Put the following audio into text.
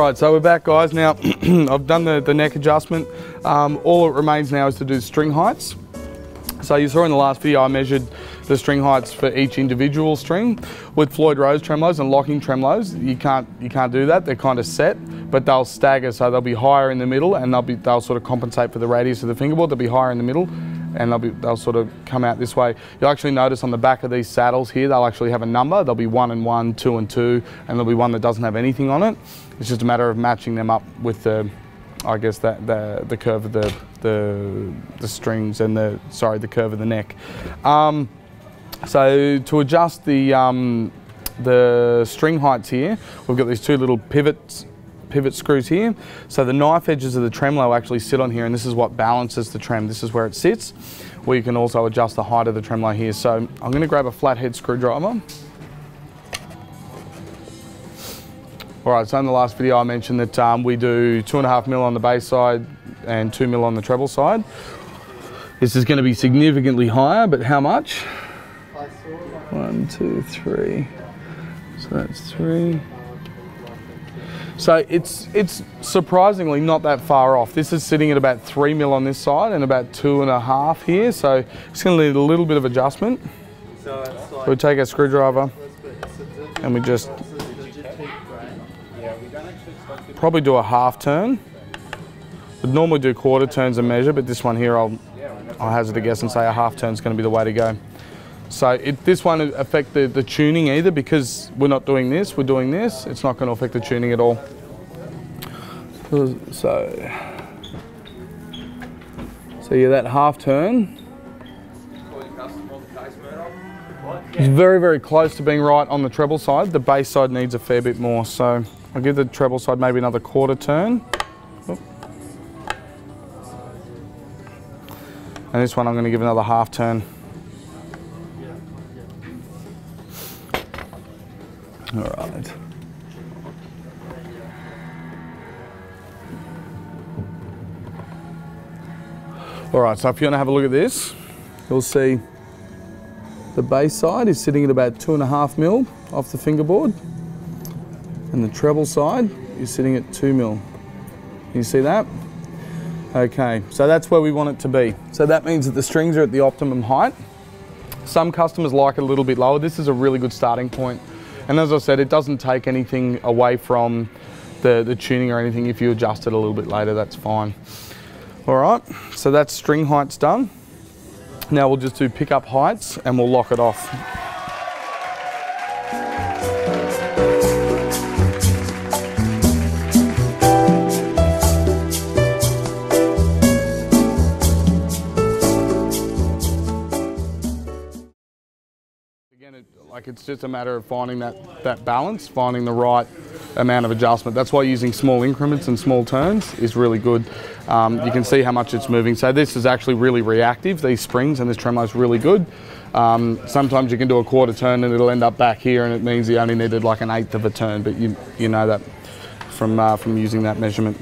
Alright, so we're back, guys. Now, I've done the neck adjustment. All it remains now is to do string heights. So you saw in the last video I measured the string heights for each individual string. With Floyd Rose tremolos and locking tremolos, you can't do that. They're kind of set, but they'll stagger, so they'll be higher in the middle, and they'll sort of compensate for the radius of the fingerboard. They'll be higher in the middle, and they'll sort of come out this way. You'll actually notice on the back of these saddles here, they'll actually have a number. There'll be 1 and 1, 2 and 2, and there'll be one that doesn't have anything on it. It's just a matter of matching them up with the, I guess, the curve of the strings and the curve of the neck. So to adjust the string heights here, we've got these two little pivot screws here. So the knife edges of the tremolo actually sit on here, and this is what balances the trem. This is where it sits. Or you can also adjust the height of the tremolo here. So I'm going to grab a flathead screwdriver. Alright, so in the last video I mentioned that we do 2.5mm on the bass side and 2mm on the treble side. This is going to be significantly higher, but how much? 1, 2, 3. So that's 3. So it's surprisingly not that far off. This is sitting at about 3mm on this side and about 2.5 here, so it's going to need a little bit of adjustment. So we take our screwdriver and we just probably do a half turn. We'd normally do quarter turns and measure, but this one here I'll hazard a guess and say a half turn is going to be the way to go. So this won't affect the tuning either, because we're not doing this, we're doing this. It's not going to affect the tuning at all. So yeah, that half turn is very, very close to being right on the treble side. The bass side needs a fair bit more. So I'll give the treble side maybe another quarter turn. And this one I'm going to give another half turn. All right. All right, so if you want to have a look at this, you'll see the bass side is sitting at about 2.5mm off the fingerboard, and the treble side is sitting at 2mm. Can you see that? Okay, so that's where we want it to be. So that means that the strings are at the optimum height. Some customers like it a little bit lower. This is a really good starting point. And as I said, it doesn't take anything away from the tuning or anything. If you adjust it a little bit later, that's fine. All right, so that's string heights done. Now we'll just do pickup heights and we'll lock it off. Again, it's just a matter of finding that balance, finding the right amount of adjustment. That's why using small increments and small turns is really good. You can see how much it's moving. So this is actually really reactive, these springs, and this tremolo is really good. Sometimes you can do a quarter turn and it'll end up back here, and it means you only needed like 1/8 of a turn, but you know that from using that measurement.